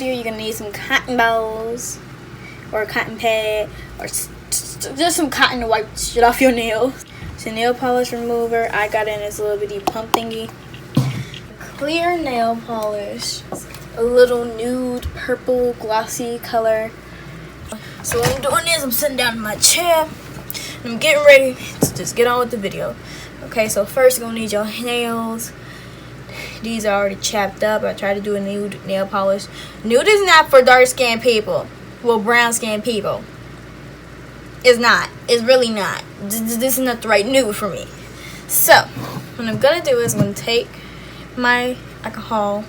Here you're gonna need some cotton balls or a cotton pad or just some cotton to wipe shit off your nails. So nail polish remover, I got in this little bitty pump thingy. Clear nail polish, a little nude purple glossy color. So what I'm doing is I'm sitting down in my chair and I'm getting ready to just get on with the video. Okay, so first you're gonna need your nails. These are already chapped up. I tried to do a nude nail polish. Nude is not for dark skinned people. Well, brown skinned people. It's not. It's really not. This is not the right nude for me. So, what I'm gonna do is I'm gonna take my alcohol,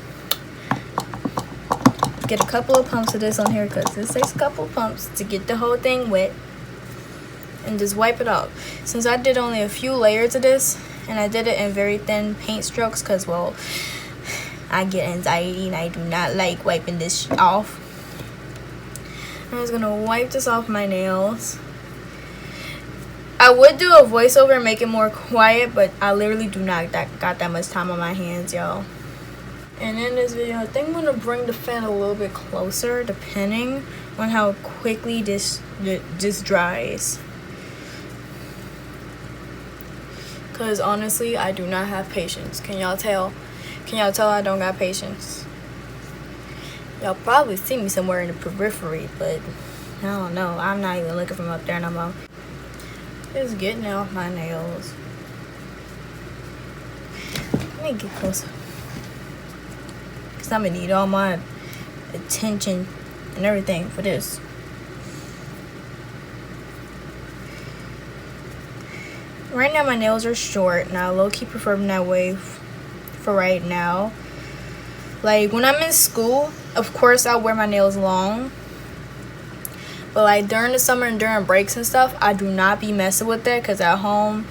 get a couple of pumps of this on here because this takes a couple of pumps to get the whole thing wet, and just wipe it off. Since I did only a few layers of this, and I did it in very thin paint strokes because, well, I get anxiety and I do not like wiping this off. I'm just gonna wipe this off my nails. I would do a voiceover and make it more quiet, but I literally do not got that much time on my hands, y'all. And in this video, I think I'm gonna bring the fan a little bit closer, depending on how quickly this dries. Cause honestly, I do not have patience. Can y'all tell? Can y'all tell I don't got patience? Y'all probably see me somewhere in the periphery, but I don't know. I'm not even looking from up there no more. Just getting off my nails. Let me get closer. Cause I'm gonna need all my attention and everything for this. Right now my nails are short, and I low-key prefer them that way for right now. Like when I'm in school, of course I'll wear my nails long. But like during the summer and during breaks and stuff, I do not be messing with that because at home,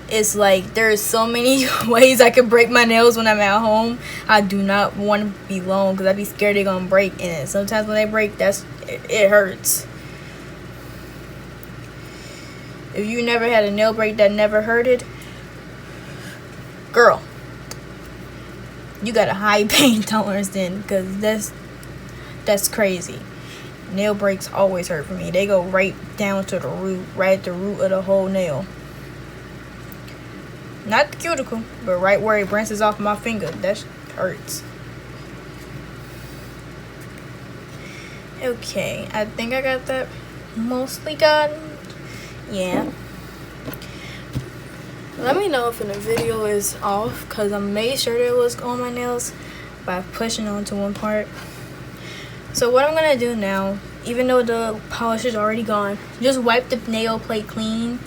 it's like there's so many ways I can break my nails when I'm at home. I do not want to be long because I'd be scared they're gonna break. And sometimes when they break, it hurts. If you never had a nail break that never hurted, girl, you got a high pain tolerance then, because that's crazy. Nail breaks always hurt for me. They go right down to the root, right at the root of the whole nail. Not the cuticle, but right where it branches off my finger. That hurts. Okay, I think I got that mostly done. Yeah. Let me know if the video is off, because I made sure that it was on my nails by pushing onto one part. So what I'm gonna do now, even though the polish is already gone, just wipe the nail plate clean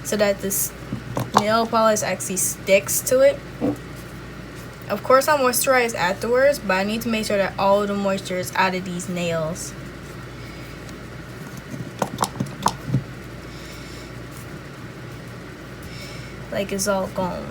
so that this nail polish actually sticks to it. Of course I moisturize afterwards, but I need to make sure that all of the moisture is out of these nails. Like it's all gone.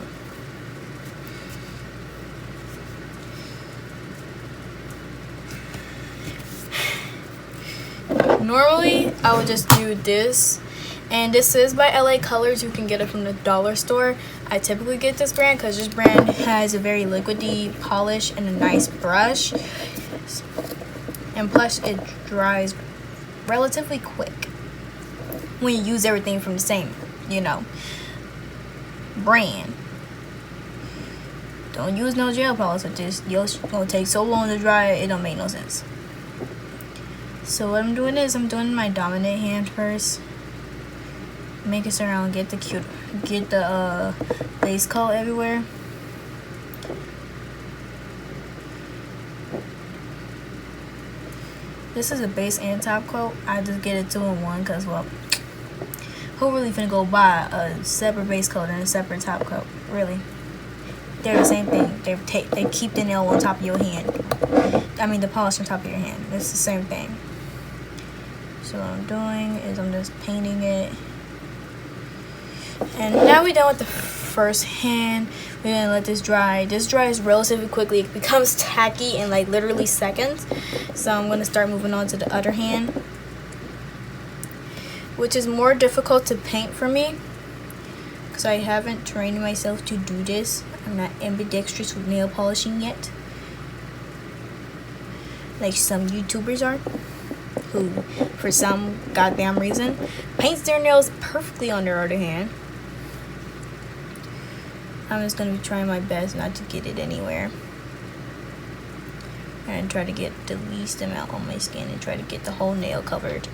Normally I would just do this, and this is by LA Colors. You can get it from the dollar store. I typically get this brand because this brand has a very liquidy polish and a nice brush, and plus it dries relatively quick when you use everything from the same, brand. Don't use no gel polish with this. It's gonna take so long to dry, it don't make no sense. So what I'm doing is I'm doing my dominant hand first, making sure I don't get the base coat everywhere. This is a base and top coat. I just get it 2-in-1 because, well, who really finna go buy a separate base coat and a separate top coat? Really? They're the same thing. They keep the nail on top of your hand. I mean the polish on top of your hand. It's the same thing. So what I'm doing is I'm just painting it. And now we're done with the first hand. We're gonna let this dry. This dries relatively quickly. It becomes tacky in like literally seconds. So I'm gonna start moving on to the other hand, which is more difficult to paint for me because I haven't trained myself to do this. I'm not ambidextrous with nail polishing yet. like some YouTubers are, who for some goddamn reason paints their nails perfectly on their other hand. I'm just gonna be trying my best not to get it anywhere, and try to get the least amount on my skin and try to get the whole nail covered.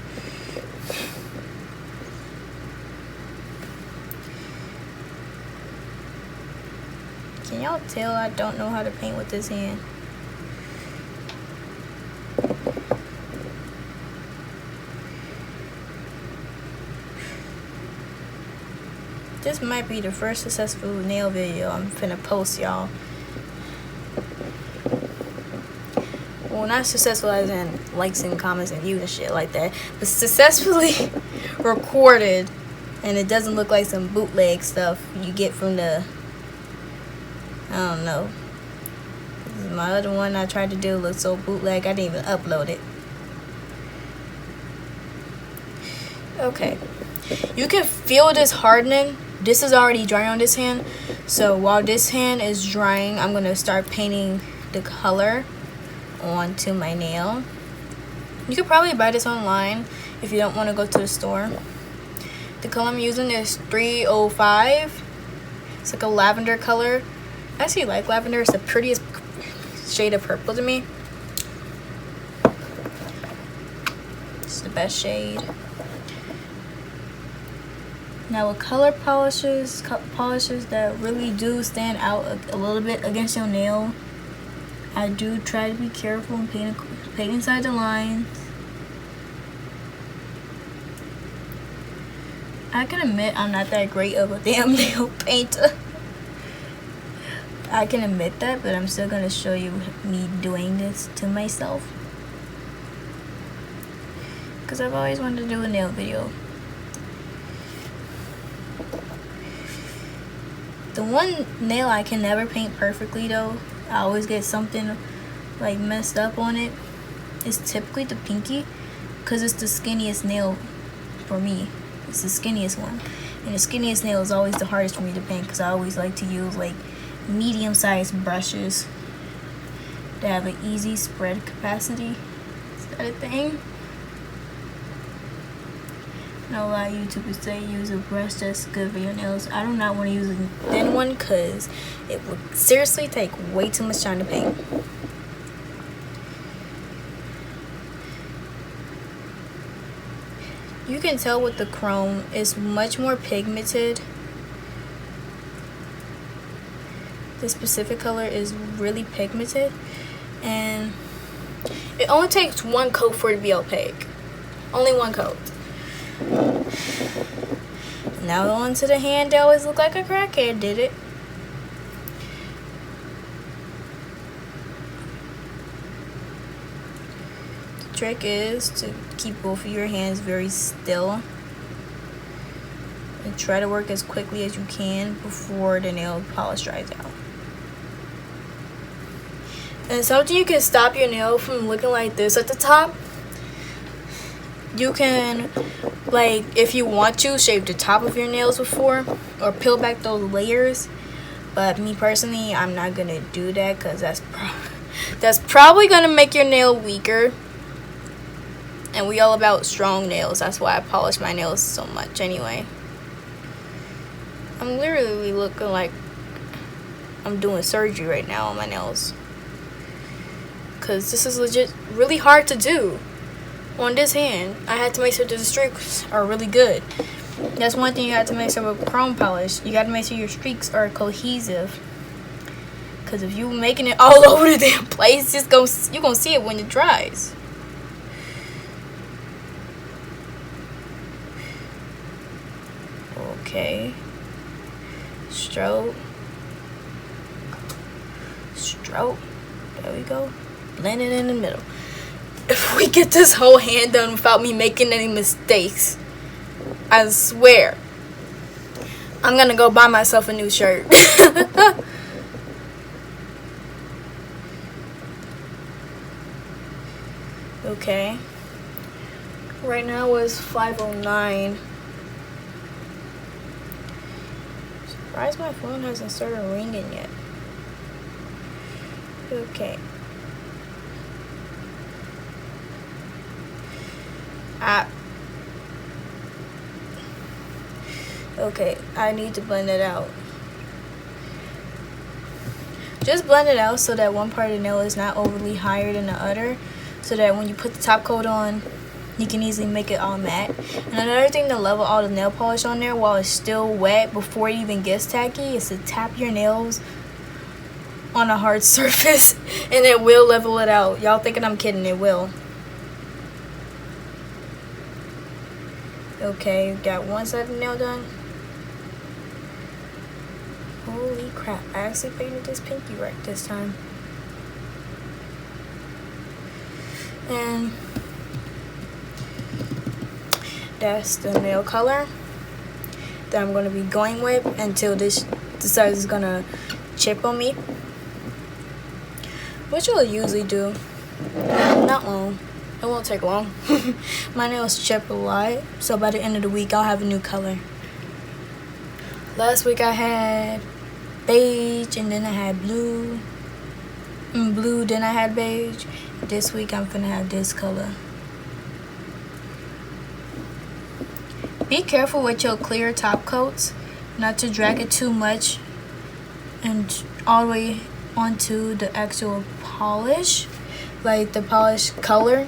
Can y'all tell I don't know how to paint with this hand? This might be the first successful nail video I'm finna post, y'all. Well, not successful as in likes and comments and views and shit like that, but successfully recorded, and it doesn't look like some bootleg stuff you get from the, I don't know. My other one I tried to do looked so bootleg I didn't even upload it. Okay, you can feel this hardening. This is already dry on this hand, so while this hand is drying, I'm gonna start painting the color onto my nail. You could probably buy this online if you don't want to go to the store. The color I'm using is 305. It's like a lavender color. I actually like lavender. It's the prettiest shade of purple to me. It's the best shade. Now with color polishes that really do stand out a little bit against your nail, I do try to be careful and paint inside the lines. I can admit I'm not that great of a damn nail painter. I can admit that, but I'm still gonna show you me doing this to myself, because I've always wanted to do a nail video. The one nail I can never paint perfectly though, I always get something like messed up on it, is typically the pinky, because it's the skinniest nail for me. It's the skinniest one, and the skinniest nail is always the hardest for me to paint, because I always like to use like medium-sized brushes that have an easy spread capacity. Is that a thing? I know a lot of YouTubers say use a brush that's good for your nails. I do not want to use a thin one because it would seriously take way too much time to paint. You can tell with the chrome, it's much more pigmented. This specific color is really pigmented, and it only takes one coat for it to be opaque. Only one coat. Now onto the hand that always look like a crackhead did it. The trick is to keep both of your hands very still and try to work as quickly as you can before the nail polish dries out. And something you can stop your nail from looking like this at the top. You can, like, if you want to, shave the top of your nails before, or peel back those layers. But me personally, I'm not gonna do that, because that's probably gonna make your nail weaker. And we all about strong nails. That's why I polish my nails so much anyway. I'm literally looking like I'm doing surgery right now on my nails, because this is legit really hard to do. On this hand, I had to make sure that the streaks are really good. That's one thing you have to make sure with chrome polish. You got to make sure your streaks are cohesive, because if you making it all over the damn place, you're gonna see it when it dries. Okay. Stroke. There we go. Blend it in the middle. If we get this whole hand done without me making any mistakes, I swear I'm gonna go buy myself a new shirt. Okay. Right now is 5:09. Surprised my phone hasn't started ringing yet. Okay. Okay, I need to blend it out. Just blend it out so that one part of the nail is not overly higher than the other, so that when you put the top coat on, you can easily make it all matte. And another thing to level all the nail polish on there while it's still wet before it even gets tacky is to tap your nails on a hard surface and it will level it out. Y'all thinking I'm kidding, it will. Okay, got one side of the nail done. Holy crap, I actually painted this pinky right this time. And that's the nail color that I'm going to be going with until this decides it's going to chip on me. Which will usually do. Not long. It won't take long. My nails chip a lot, so by the end of the week I'll have a new color. Last week I had beige, and then I had blue. Blue, then I had beige. This week I'm gonna have this color. Be careful with your clear top coats, not to drag it too much and all the way onto the actual polish, like the polish color,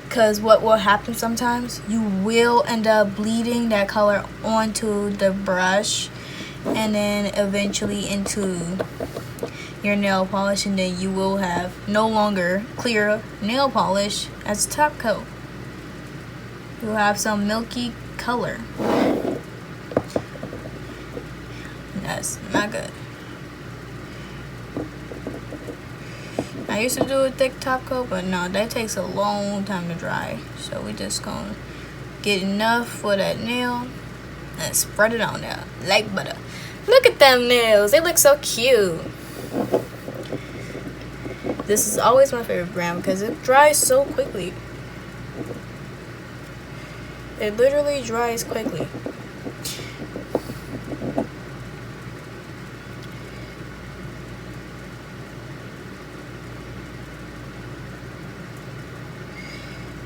because what will happen sometimes, you will end up bleeding that color onto the brush and then eventually into your nail polish, and then you will have no longer clear nail polish as a top coat. You'll have some milky color. That's not good. I used to do a thick top coat, but no, that takes a long time to dry. So we just gonna get enough for that nail and spread it on there like butter. Look at them nails, they look so cute. This is always my favorite brand because it dries so quickly. It literally dries quickly.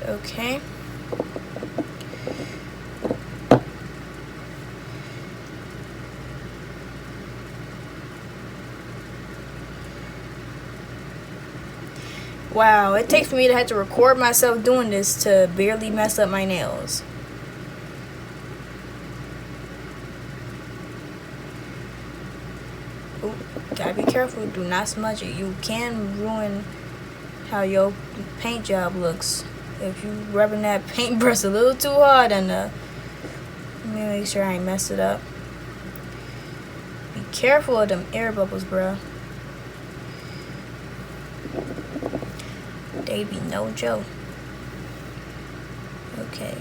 Okay. Wow, it takes me to have to record myself doing this to barely mess up my nails. Ooh, gotta be careful, do not smudge it. You can ruin how your paint job looks if you rubbing that paintbrush a little too hard. And let me make sure I ain't messed it up. Be careful of them air bubbles, bro. They be no joke. Okay.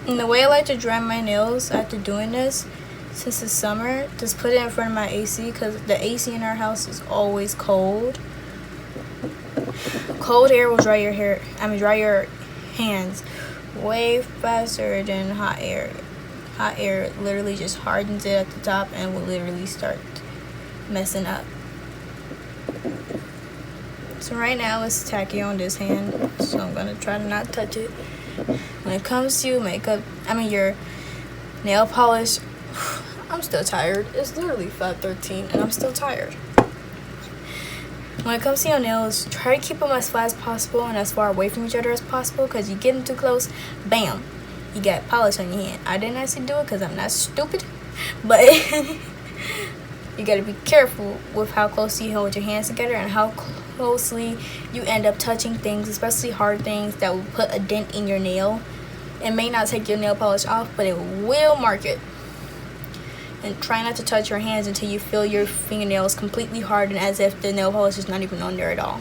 And the way I like to dry my nails after doing this, since it's summer, just put it in front of my AC, because the AC in our house is always cold. Cold air will dry your hair, dry your hands way faster than hot air. Hot air literally just hardens it at the top and will literally start messing up. So right now it's tacky on this hand, so I'm gonna try to not touch it. When it comes to your nail polish, I'm still tired. It's literally 5:13 and I'm still tired. When it comes to your nails, try to keep them as flat as possible and as far away from each other as possible, because you get them too close, bam, you got polish on your hand. I didn't actually do it because I'm not stupid, but you gotta be careful with how closely you hold your hands together and how closely you end up touching things, especially hard things that will put a dent in your nail. It may not take your nail polish off, but it will mark it. And try not to touch your hands until you feel your fingernails completely hardened, as if the nail polish is not even on there at all.